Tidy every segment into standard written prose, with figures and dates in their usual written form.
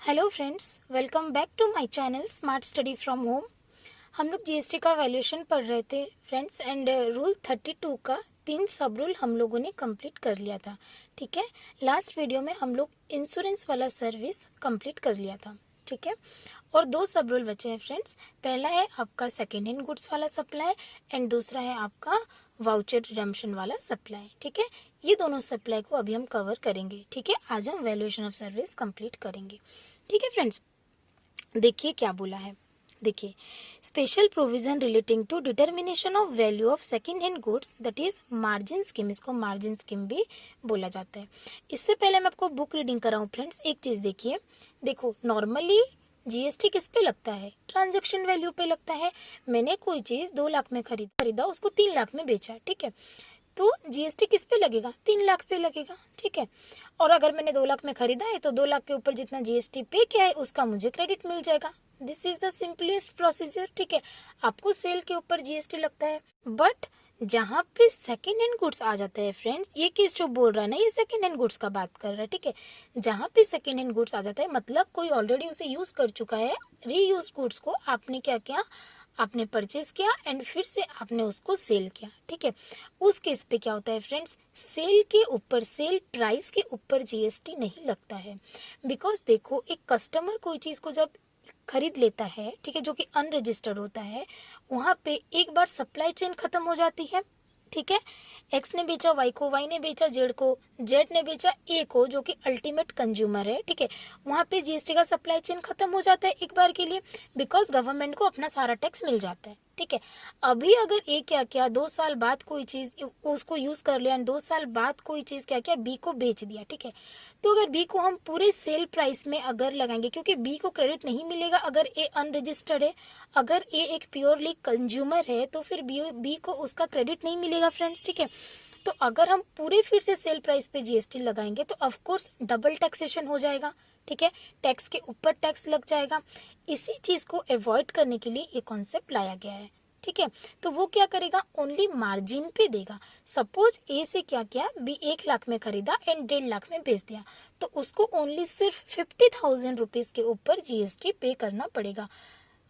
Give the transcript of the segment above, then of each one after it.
Hello friends, welcome back to my channel smart study from home. हम लोग GST का valuation पढ़ रहे थे फ्रेंड्स, एंड रूल 32 का 3 सब रूल हम लोगों ने कंप्लीट कर लिया था। ठीक है, लास्ट वीडियो में हम लोग इंश्योरेंस वाला सर्विस कंप्लीट कर लिया था। ठीक है, और 2 सब रूल बचे हैं फ्रेंड्स। पहला है आपका सेकेंड हैंड गुड्स वाला सप्लाई एंड दूसरा है आपका वाउचर रिडम्पशन वाला सप्लाई। ठीक है, ये दोनों सप्लाई को अभी हम कवर करेंगे। ठीक है, आज हम वैल्यूएशन ऑफ सर्विस कंप्लीट करेंगे। ठीक है फ्रेंड्स, देखिए क्या बोला है। देखिए, special provision relating to determination of value of second hand goods, that is margin scheme. इसको मार्जिन स्कीम भी बोला जाता है। इससे पहले मैं आपको बुक रीडिंग कराऊं फ्रेंड्स, एक चीज देखिए। देखो, नॉर्मली जीएसटी किस पे लगता है? ट्रांजैक्शन वैल्यू पे लगता है। मैंने कोई चीज 2 लाख में खरीदा, उसको 3 लाख में बेचा। ठीक है, तो जीएसटी किस पे लगेगा? 3 लाख पे लगेगा। ठीक है, और अगर मैंने 2 लाख में खरीदा है तो 2 लाख के ऊपर जितना जीएसटी पे किया है उसका मुझे क्रेडिट मिल जाएगा। This is the simplest procedure. ठीक है, आपको सेल के ऊपर जीएसटी लगता है, बट जहाँ पे सेकेंड हैंड गुड्स आ जाता है फ्रेंड्स, ये केस जो बोल रहा है ना, ये सेकेंड हैंड गुड्स का बात कर रहा है। ठीक है, जहाँ पे सेकेंड हैंड गुड्स आ जाता है मतलब कोई ऑलरेडी उसे यूज कर चुका है। रीयूज गुड्स को आपने क्या किया? आपने परचेज किया एंड फिर से आपने उसको सेल किया। ठीक है, उस केस पे क्या होता है फ्रेंड्स, सेल के ऊपर, सेल प्राइस के ऊपर जीएसटी नहीं लगता है। बिकॉज देखो, एक कस्टमर कोई चीज को जब खरीद लेता है, ठीक है, जो कि अनरजिस्टर्ड होता है, वहां पे एक बार सप्लाई चेन खत्म हो जाती है। ठीक है, एक्स ने बेचा वाई को, वाई ने बेचा जेड को, जेड ने बेचा ए को, जो कि अल्टीमेट कंज्यूमर है। ठीक है, वहां पे जीएसटी का सप्लाई चेन खत्म हो जाता है एक बार के लिए, बिकॉज गवर्नमेंट को अपना सारा टैक्स मिल जाता है। ठीक है, अभी अगर ए क्या किया, 2 साल बाद कोई चीज उसको यूज कर लिया, 2 साल बाद कोई चीज क्या किया, बी को बेच दिया। ठीक है, तो अगर बी को हम पूरे सेल प्राइस में अगर लगाएंगे, क्योंकि बी को क्रेडिट नहीं मिलेगा अगर ए अनरजिस्टर्ड है, अगर ए एक प्योरली कंज्यूमर है तो फिर बी को उसका क्रेडिट नहीं मिलेगा फ्रेंड्स। ठीक है, तो अगर हम पूरे फिर से सेल प्राइस पे जीएसटी लगाएंगे तो ऑफ कोर्स डबल टैक्सेशन हो जाएगा। ठीक है, टैक्स के ऊपर टैक्स लग जाएगा। इसी चीज को अवॉइड करने के लिए ये कॉन्सेप्ट लाया गया है। ठीक है, तो वो क्या करेगा? ओनली मार्जिन पे देगा। सपोज ए से क्या किया, बी 1 लाख में खरीदा एंड 1.5 लाख में बेच दिया, तो उसको ओनली सिर्फ 50,000 रुपीज के ऊपर जीएसटी पे करना पड़ेगा।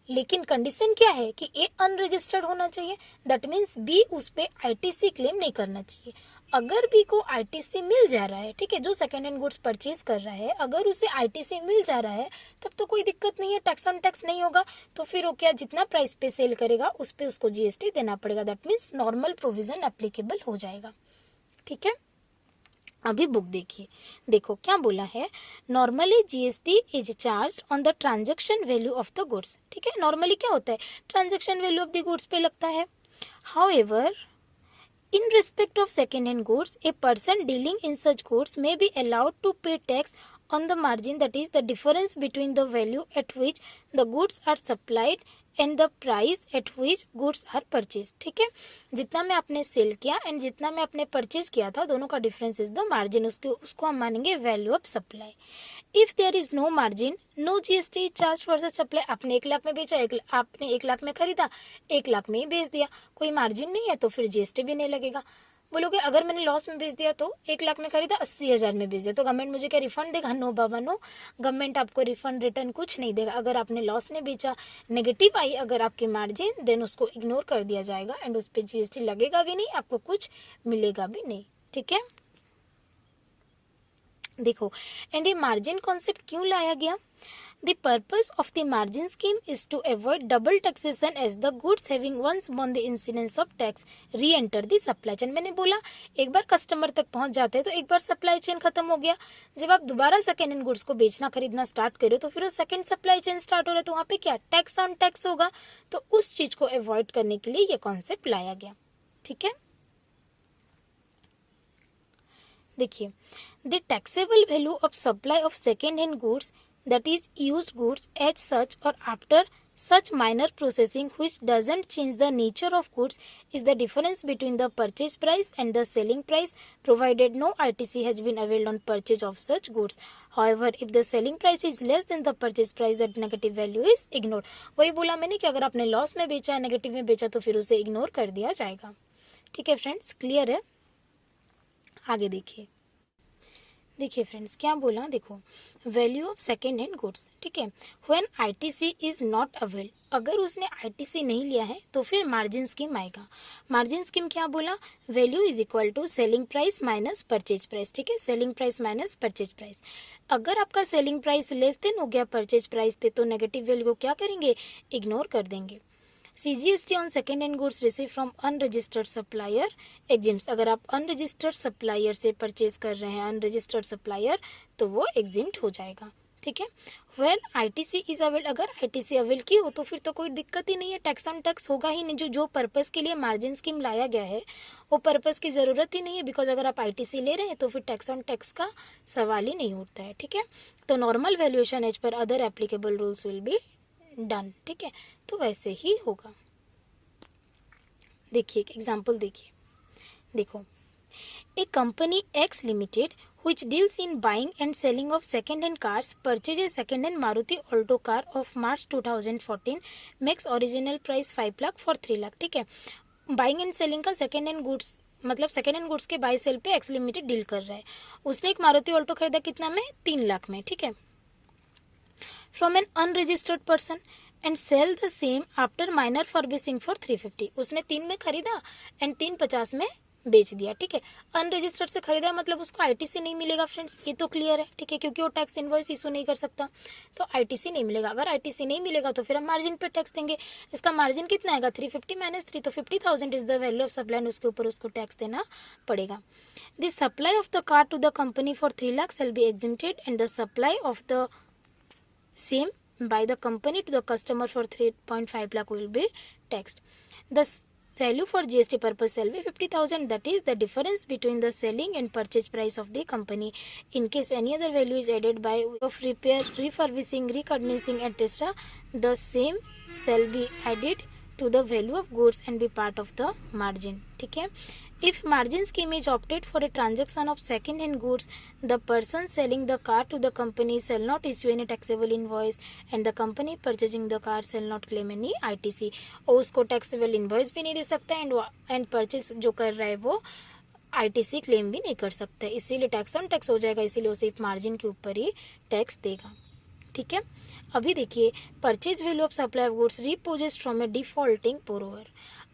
लेकिन कंडीशन क्या है कि ए अनरजिस्टर्ड होना चाहिए। दैट मीन्स बी उस पे आईटीसी क्लेम नहीं करना चाहिए। अगर बी को आईटीसी मिल जा रहा है, ठीक है, जो सेकेंड हैंड गुड्स परचेज कर रहा है, अगर उसे आईटीसी मिल जा रहा है तब तो कोई दिक्कत नहीं है, टैक्स ऑन टैक्स नहीं होगा। तो फिर वो क्या, जितना प्राइस पे सेल करेगा उस पे उसको जीएसटी देना पड़ेगा। That means normal provision applicable हो जाएगा। ठीक है, अभी बुक देखिए। देखो क्या बोला है, normally GST is charge on the transaction value of the goods. ठीक है, नॉर्मली क्या होता है, transaction value of the goods पे लगता है। However, in respect of second-hand goods, a person dealing in such goods may be allowed to pay tax on the margin, that is the difference between the value at which the goods are supplied and the price at which goods are purchased. ठीक है, जितना में आपने cell किया and जितना में आपने purchase किया था, दोनों का डिफरेंस इज द मार्जिन। उसको हम मानेंगे value of supply. If there is no margin, no GST charge for the supply. आपने 1 लाख में बेचा, आपने 1 लाख में खरीदा, 1 लाख में ही बेच दिया, कोई मार्जिन नहीं है तो फिर जीएसटी भी नहीं लगेगा। बोलोगे अगर मैंने लॉस में बेच दिया तो 1 लाख में खरीदा, 80,000 में बेच दिया, तो गवर्नमेंट मुझे क्या रिफंड देगा? नो बाबा नो, गवर्नमेंट आपको रिफंड रिटर्न कुछ नहीं देगा। अगर आपने लॉस में बेचा, नेगेटिव आई अगर आपकी मार्जिन, देन उसको इग्नोर कर दिया जाएगा एंड उस पर जीएसटी लगेगा भी नहीं, आपको कुछ मिलेगा भी नहीं। ठीक है, देखो, एंड ये मार्जिन कॉन्सेप्ट क्यों लाया गया? The purpose of the margin scheme is to avoid double taxation as the goods having once borne the incidence of tax re-enter the supply chain। मैंने बोला एक बार कस्टमर तक पहुंच जाते हैं तो एक बार सप्लाई चेन खत्म हो गया। जब आप दोबारा सेकेंड हैंड गुड्स को बेचना खरीदना स्टार्ट करो तो फिर वो सेकेंड सप्लाई चेन स्टार्ट हो रहा है, तो वहां पे क्या, टैक्स ऑन टैक्स होगा। तो उस चीज को अवॉइड करने के लिए ये कॉन्सेप्ट लाया गया। ठीक है, देखिए, the taxable value of supply of second hand goods, that is used goods as such or after such minor processing which doesn't change the nature of goods, is the difference between the purchase price and the selling price, provided no ITC has been availed on purchase of such goods. However, if the selling price is less than the purchase price, that negative value is ignored। वही बोला मैंने कि अगर आपने loss में बेचा, negative में बेचा तो फिर उसे इग्नोर कर दिया जाएगा। ठीक है फ्रेंड्स, क्लियर है? आगे देखिए। देखिए फ्रेंड्स क्या बोला, देखो value of second hand goods, ठीक है, when ITC is not avail, अगर उसने आईटीसी नहीं लिया है तो फिर मार्जिन स्कीम आएगा। मार्जिन स्कीम क्या बोला, value is equal to selling price minus purchase price, ठीक है, selling price minus purchase price. अगर आपका सेलिंग प्राइस लेस देन हो गया परचेज प्राइस थे तो नेगेटिव वैल्यू को क्या करेंगे, इग्नोर कर देंगे। CGST on second hand goods receive from unregistered supplier exempts, अगर आप अनरजिस्टर्ड सप्लायर से परचेज कर रहे हैं, अनरजिस्टर्ड सप्लायर, तो वो एग्जिम्ट हो जाएगा, ठीक है। वेल आईटीसी इज अवेल, अगर आईटीसी अवेल की हो तो फिर तो कोई दिक्कत ही नहीं है, टैक्स ऑन टैक्स होगा ही नहीं। जो पर्पस के लिए मार्जिन स्कीम लाया गया है वो पर्पस की ज़रूरत ही नहीं है, बिकॉज अगर आप आईटीसी ले रहे हैं तो फिर टैक्स ऑन टैक्स का सवाल ही नहीं उठता है, ठीक है। तो normal valuation as per other applicable rules will be done, ठीक है, तो वैसे ही होगा। देखिए एक एग्जाम्पल देखिए, देखो a company X limited which deals in buying and selling of second-hand cars purchased a second-hand Maruti Alto car of March 2014 makes original price 5 lakh for 3 lakh, ठीक है। बाइंग एंड सेलिंग का सेकेंड हैंड गुड्स, मतलब second hand goods के by cell पे x limited deal कर रहा है। उसने एक मारुति ऑल्टो खरीदा कितना में, 3 लाख में, ठीक है, from an unregistered person and sell the same after minor furbishing for 350, उसने 3 में खरीदा एंड 350 में बेच दिया, ठीक है। अनरजिस्टर्ड से खरीदा मतलब उसको आईटीसी नहीं मिलेगा फ्रेंड्स, ये तो क्लियर है, ठीक है, क्योंकि वो टैक्स इनवॉइस इशू नहीं कर सकता, तो आईटीसी नहीं मिलेगा। अगर आईटीसी नहीं मिलेगा तो फिर हम मार्जिन पे टैक्स देंगे। इसका मार्जिन कितना आएगा, 350 माइनस 3, तो 50,000 is the value of supply and उसके ऊपर उसको टैक्स देना पड़ेगा। The supply of the car to the company for 3 lakh shall be exempted and the supply of the same by the company to the customer for 3.5 lakh will be taxed. The value for GST purpose shall be 50,000, that is the difference between the selling and purchase price of the company. In case any other value is added by of repair, refurbishing, reconditioning, etc., the same shall be added to the value of goods and be part of the margin, ठीक है। If margin scheme is opted for a transaction of second hand goods, the person selling the car to the company shall not issue any taxable invoice and the company purchasing the car shall not claim any ITC, और उसको taxable invoice भी नहीं दे सकता and purchase जो कर रहा है वो ITC क्लेम भी नहीं कर सकता, इसीलिए टैक्स ऑन टैक्स हो जाएगा, इसीलिए वो सिर्फ मार्जिन के ऊपर ही टैक्स देगा, ठीक है। अभी देखिए purchase value of supply of goods repossessed from a defaulting borrower,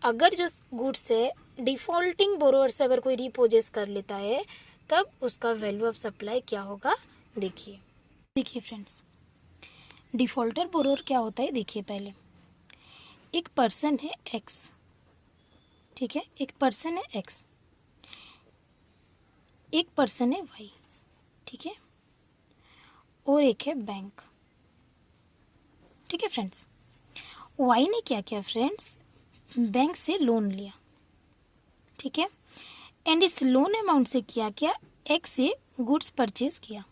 अगर जो गुड्स है डिफॉल्टिंग बोरोअर से अगर कोई रिपोजेस कर लेता है तब उसका वैल्यू ऑफ सप्लाई क्या होगा, देखिए फ्रेंड्स डिफॉल्टर बोरोअर क्या होता है। देखिए पहले एक पर्सन है एक्स, ठीक है, एक पर्सन है एक्स, एक पर्सन है वाई, ठीक है, और एक है बैंक, ठीक है फ्रेंड्स। वाई ने क्या किया फ्रेंड्स, बैंक से लोन लिया, ठीक है, एंड इस लोन अमाउंट से क्या किया, एक्स से गुड्स परचेज किया,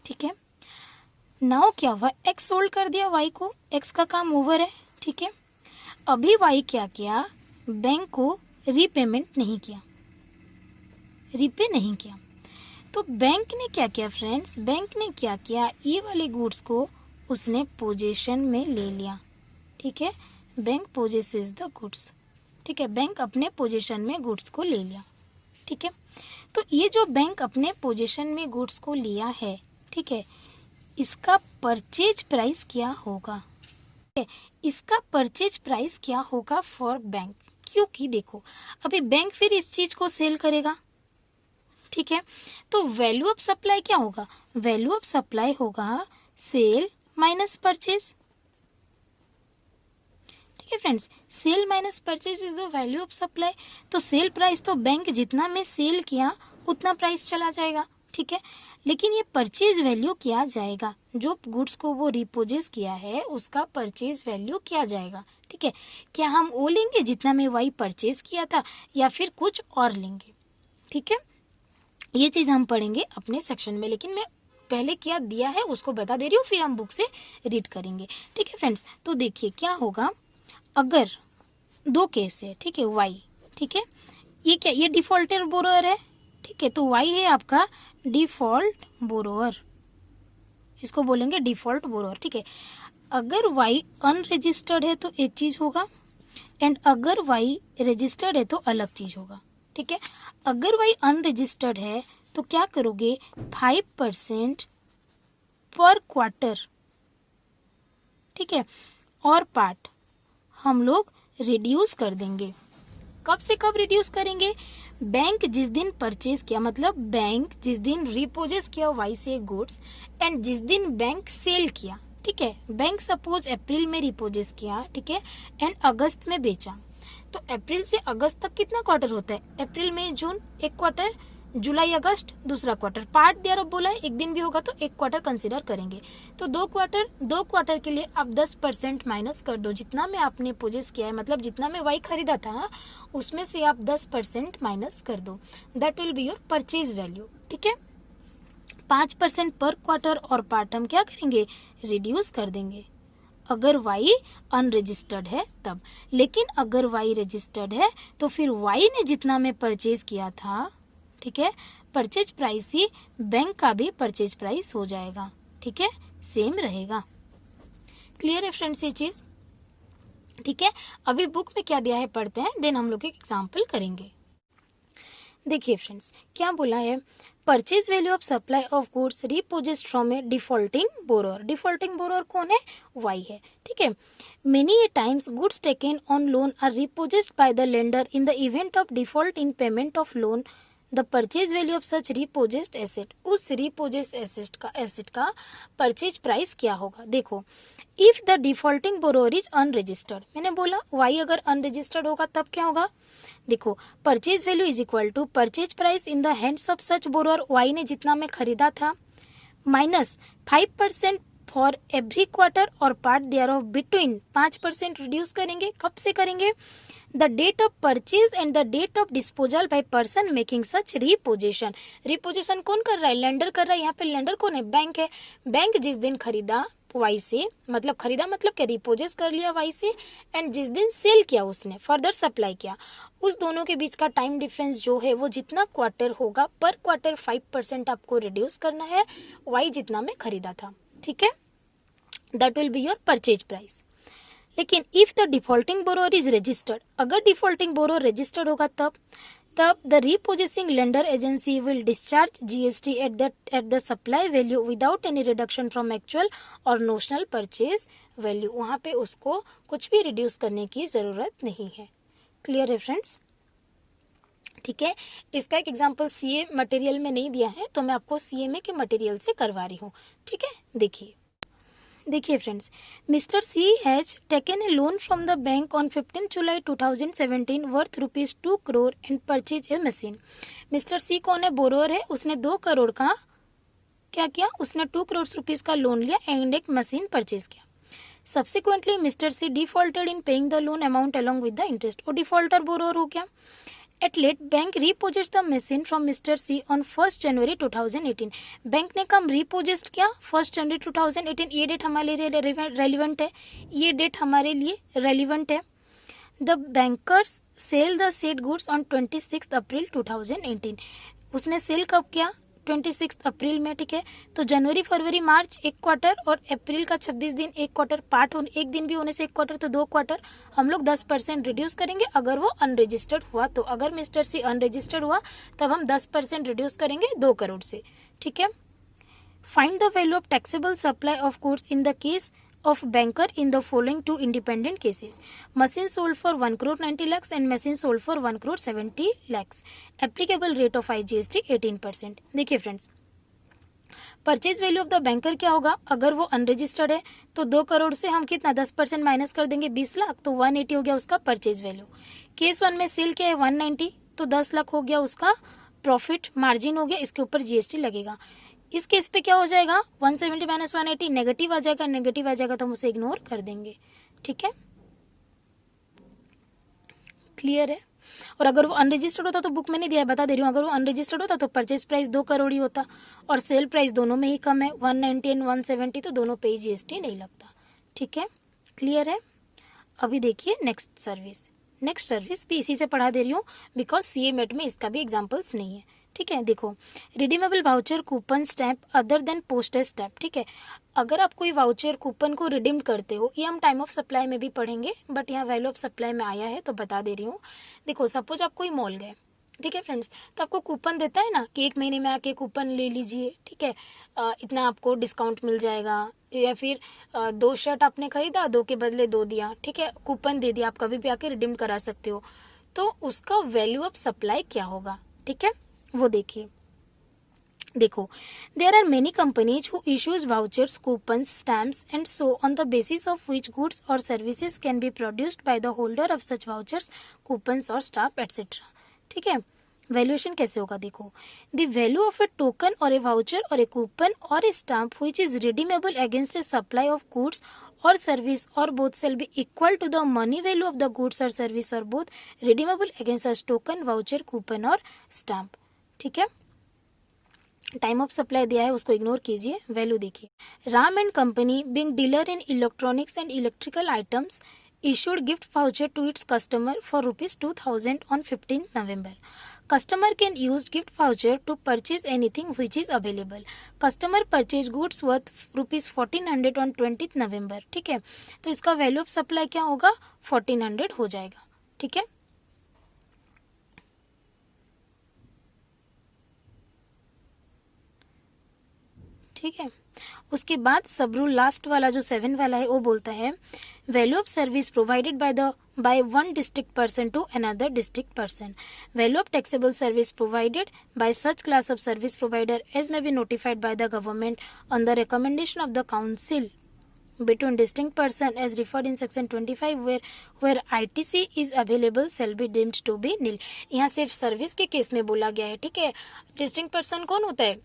ठीक है। नाउ क्या हुआ, एक्स सोल्ड कर दिया वाई को, एक्स का काम ओवर है, ठीक है। अभी वाई क्या किया, बैंक को रीपेमेंट नहीं किया, रीपे नहीं किया, तो बैंक ने क्या किया फ्रेंड्स, बैंक ने क्या किया, ये वाले गुड्स को उसने पोजीशन में ले लिया, ठीक है, बैंक पोजेसेस द गुड्स, ठीक है, बैंक अपने पोजीशन में गुड्स को ले लिया, ठीक है। तो ये जो बैंक अपने पोजीशन में गुड्स को लिया है, ठीक है, इसका परचेज प्राइस क्या होगा, ठीक है, इसका परचेज प्राइस क्या होगा फॉर बैंक, क्योंकि देखो अभी बैंक फिर इस चीज को सेल करेगा, ठीक है, तो वैल्यू ऑफ सप्लाई क्या होगा, वैल्यू ऑफ सप्लाई होगा सेल माइनस परचेज, ठीक है friends, sale minus purchase is the value of supply, तो सेल प्राइस तो बैंक जितना में सेल किया उतना प्राइस चला जाएगा, ठीक है, लेकिन ये परचेज वैल्यू क्या जाएगा, जो गुड्स को वो रिपोजेस किया है उसका परचेज वैल्यू क्या जाएगा, ठीक है, क्या हम वो लेंगे जितना में वाई परचेज किया था या फिर कुछ और लेंगे, ठीक है, ये चीज हम पढ़ेंगे अपने सेक्शन में, लेकिन मैं पहले क्या दिया है उसको बता दे रही हूँ, फिर हम बुक से रीड करेंगे, ठीक है फ्रेंड्स। तो देखिए क्या होगा, अगर दो केस है, ठीक है, वाई, ठीक है, ये क्या, ये डिफॉल्टर बोरोअर है, ठीक है, तो वाई है आपका डिफॉल्ट बोरोअर, इसको बोलेंगे डिफॉल्ट बोरोअर, ठीक है। अगर वाई अनरजिस्टर्ड है तो एक चीज होगा एंड अगर वाई रजिस्टर्ड है तो अलग चीज होगा, ठीक है। अगर वाई अनरजिस्टर्ड है तो क्या करोगे, 5% पर क्वार्टर, ठीक है, और पार्ट हम लोग रिड्यूस कर देंगे। कब से कब रिड्यूस करेंगे, बैंक जिस दिन परचेज किया, मतलब बैंक जिस दिन रिपोजेस किया वाई से गुड्स, एंड जिस दिन बैंक सेल किया, ठीक है। बैंक सपोज अप्रैल में रिपोजेस किया, ठीक है, एंड अगस्त में बेचा, तो अप्रैल से अगस्त तक कितना क्वार्टर होता है, अप्रैल मई जून एक क्वार्टर, जुलाई अगस्त दूसरा क्वार्टर, पार्ट दिया बोला है एक दिन भी होगा तो एक क्वार्टर कंसीडर करेंगे। तो दो क्वार्टर के लिए आप 10% माइनस कर दो, जितना में आपने परचेज किया है, मतलब जितना में वाई खरीदा था उसमें से आप 10% माइनस कर दो, that will be your purchase value, ठीक है। 5% पर क्वार्टर और पार्ट हम क्या करेंगे, रिड्यूस कर देंगे अगर वाई अनरजिस्टर्ड है तब। लेकिन अगर वाई रजिस्टर्ड है तो फिर वाई ने जितना में परचेज किया था, ठीक है, परचेज प्राइस ही बैंक का भी परचेज प्राइस हो जाएगा, ठीक है, सेम रहेगा। क्लियर है फ्रेंड्स ये चीज, ठीक है। अभी बुक में क्या दिया है पढ़ते हैं, देन हम लोग एक एग्जाम्पल करेंगे। देखिए फ्रेंड्स क्या बोला है, purchase value of supply of goods repossessed from a defaulting borrower. Defaulting borrower कौन है, वाई है, ठीक है। Many times goods taken on loan are repossessed by the lender in the event of default in payment of loan, the purchase value of such repossessed asset. उस repossessed asset का purchase price क्या होगा, देखो। If the defaulting borrower is unregistered, मैंने बोला Y अगर unregistered होगा तब क्या होगा, देखो, purchase value is equal to purchase price in the hands of such borrower, Y ने जितना में खरीदा था, माइनस 5% फॉर एवरी क्वार्टर और part thereof between, 5% reduce करेंगे, कब से करेंगे, the date of purchase and the date of disposal by person making such repossession. Repossession कौन कर रहा है, लेंडर कर रहा है, यहाँ पे लेंडर कौन है, बैंक है। बैंक जिस दिन खरीदा वाई से, मतलब खरीदा मतलब क्या, रिपोजेस कर लिया वाई से, एंड जिस दिन सेल किया उसने फर्दर सप्लाई किया, उस दोनों के बीच का टाइम डिफरेंस जो है वो जितना क्वार्टर होगा, पर क्वार्टर 5% आपको रिड्यूस करना है वाई जितना में खरीदा था, ठीक है, that will be your purchase price. लेकिन if the defaulting borrower is registered, अगर डिफॉल्टिंग बोरोअर रजिस्टर्ड होगा तब the repossessing lender agency will discharge GST at the supply value without any reduction from actual और notional purchase value. वहां पे उसको कुछ भी रिड्यूस करने की जरूरत नहीं है। क्लियर है फ्रेंड्स, ठीक है। इसका एक एग्जांपल सीए मटेरियल में नहीं दिया है तो मैं आपको सीएमए के मटेरियल से करवा रही हूँ, ठीक है। देखिए friends, mister C has taken a loan from the bank on 15 July 2017 worth ₹2 crore and purchase a machine. Mister C कौन है, बोरोअर है, उसने 2 करोड़ का क्या किया, उसने 2 करोड़ रुपीस का लोन लिया एंड एक मशीन परचेज किया। Subsequently mister C defaulted in paying the loan amount along with the interest. वो डिफॉल्टर बोरोअर हो गया। At late bank repossessed the machine from mister C on 1 January 2018। Bank ने कम रिपोजेस्ट किया 1 January 2018। ये date हमारे लिए रेलिवेंट है, ये डेट हमारे लिए रेलिवेंट है। The bankers sale the said goods on 26 April 2018। उसने सेल कब किया, 26 अप्रैल में, ठीक है। तो जनवरी फरवरी मार्च एक क्वार्टर और अप्रैल का 26 दिन एक क्वार्टर, पार्ट एक दिन भी होने से एक क्वार्टर, तो 2 क्वार्टर। हम लोग 10% रिड्यूस करेंगे अगर वो अनरजिस्टर्ड हुआ तो। अगर मिस्टर सी अनरजिस्टर्ड हुआ तब हम 10% रिड्यूस करेंगे 2 करोड़ से, ठीक है। Find the value of taxable supply of goods in the case of banker in the following 2 independent cases. Machine sold for 1 crore 90 lakhs and machine sold for 1 crore 70 lakhs. Applicable rate of IGST 18%. देखिए friends, purchase value of the banker क्या होगा, अगर वो unregistered है तो 2 करोड़ से हम कितना 10% माइनस कर देंगे 20 लाख, तो 180 हो गया उसका परचेज वैल्यू। केस 1 में सेल क्या है 190, तो 10 लाख हो गया उसका प्रॉफिट मार्जिन हो गया, इसके ऊपर जीएसटी लगेगा। इस केस पे क्या हो जाएगा 170 माइनस 180 नेगेटिव आ जाएगा तो हम उसे इग्नोर कर देंगे, ठीक है। क्लियर है। और अगर वो अनरजिस्टर्ड होता तो बुक में नहीं दिया है, बता दे रही हूँ, अगर वो अनरजिस्टर्ड होता तो परचेज प्राइस 2 करोड़ ही होता और सेल प्राइस दोनों में ही कम है 190 एंड 170, तो दोनों पे ही जीएसटी नहीं लगता, ठीक है। क्लियर है। अभी देखिए नेक्स्ट सर्विस भी इसी से पढ़ा दे रही हूँ बिकॉज सीए मेट में इसका भी एग्जाम्पल्स नहीं है, ठीक है। देखो, redeemable voucher coupon stamp other than postage stamp, ठीक है। अगर आप कोई वाउचर कूपन को रिडीम करते हो, ये हम टाइम ऑफ सप्लाई में भी पढ़ेंगे बट यहाँ वैल्यू ऑफ सप्लाई में आया है तो बता दे रही हूँ। देखो, सपोज आप कोई मॉल गए, ठीक है फ्रेंड्स। तो आपको कूपन देता है ना कि 1 महीने में आके कूपन ले लीजिए, ठीक है, इतना आपको डिस्काउंट मिल जाएगा, या फिर 2 शर्ट आपने खरीदा, 2 के बदले 2 दिया, ठीक है, कूपन दे दिया, आप कभी भी आके रिडीम करा सकते हो। तो उसका वैल्यू ऑफ सप्लाई क्या होगा, ठीक है, वो देखिए। देखो, there are many companies who issues vouchers, coupons, stamps and so on the basis of which goods और services can be produced by the holder of such vouchers, coupons और stamp etcetera. ठीक है, वैल्यूएशन कैसे होगा देखो। The value of a token और a voucher और a coupon और a stamp which is redeemable against a supply of goods or service or both shall be equal to the money value of the goods or service or both redeemable against such token, voucher, coupon और stamp। ठीक है, time of supply दिया है उसको ignore कीजिए, value देखिए। Ram and company being dealer in electronics and electrical items issued gift voucher to its customer for ₹2000 on 15th November. Customer can use gift voucher to purchase anything which is available. Customer purchase goods worth ₹1400 on 20th November। ठीक है, तो इसका value of supply क्या होगा, 1400 हो जाएगा। ठीक है, ठीक है, उसके बाद सब रूल लास्ट वाला जो 7 वाला है वो बोलता है value of service provided by one distinct person to another distinct person. Value of taxable service provided by such class of service provider as may be notified by the government on the recommendation of the council between distinct person as referred in section 25 where ITC is available shall be deemed to be nil। यहाँ सिर्फ service के case में बोला गया है। ठीक है, distinct person कौन होता है,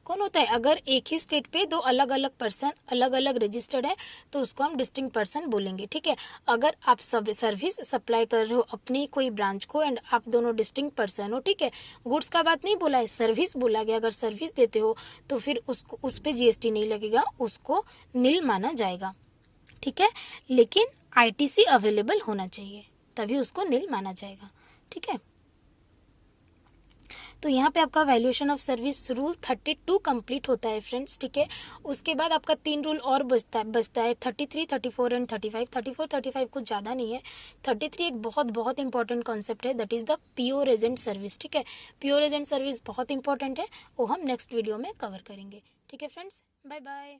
कौन होता है, अगर एक ही स्टेट पे 2 अलग अलग पर्सन अलग अलग रजिस्टर्ड है तो उसको हम डिस्टिंक्ट पर्सन बोलेंगे। ठीक है, अगर आप सब सर्विस सप्लाई कर रहे हो अपनी कोई ब्रांच को एंड आप दोनों डिस्टिंक्ट पर्सन हो, ठीक है, गुड्स का बात नहीं बोला है, सर्विस बोला गया, अगर सर्विस देते हो तो फिर उसको उस पे GST नहीं लगेगा, उसको नील माना जाएगा। ठीक है, लेकिन ITC अवेलेबल होना चाहिए तभी उसको नील माना जाएगा। ठीक है, तो यहाँ पे आपका valuation of service rule 32 complete होता है फ्रेंड्स। ठीक है, उसके बाद आपका 3 रूल और बचता है 33, 34 एंड 35। 35 कुछ ज़्यादा नहीं है, 33 एक बहुत बहुत इंपॉर्टेंट कॉन्सेप्ट है, that is the pure agent service. ठीक है, प्योर एजेंट सर्विस बहुत इंपॉर्टेंट है, वो हम नेक्स्ट वीडियो में कवर करेंगे। ठीक है फ्रेंड्स, बाय बाय।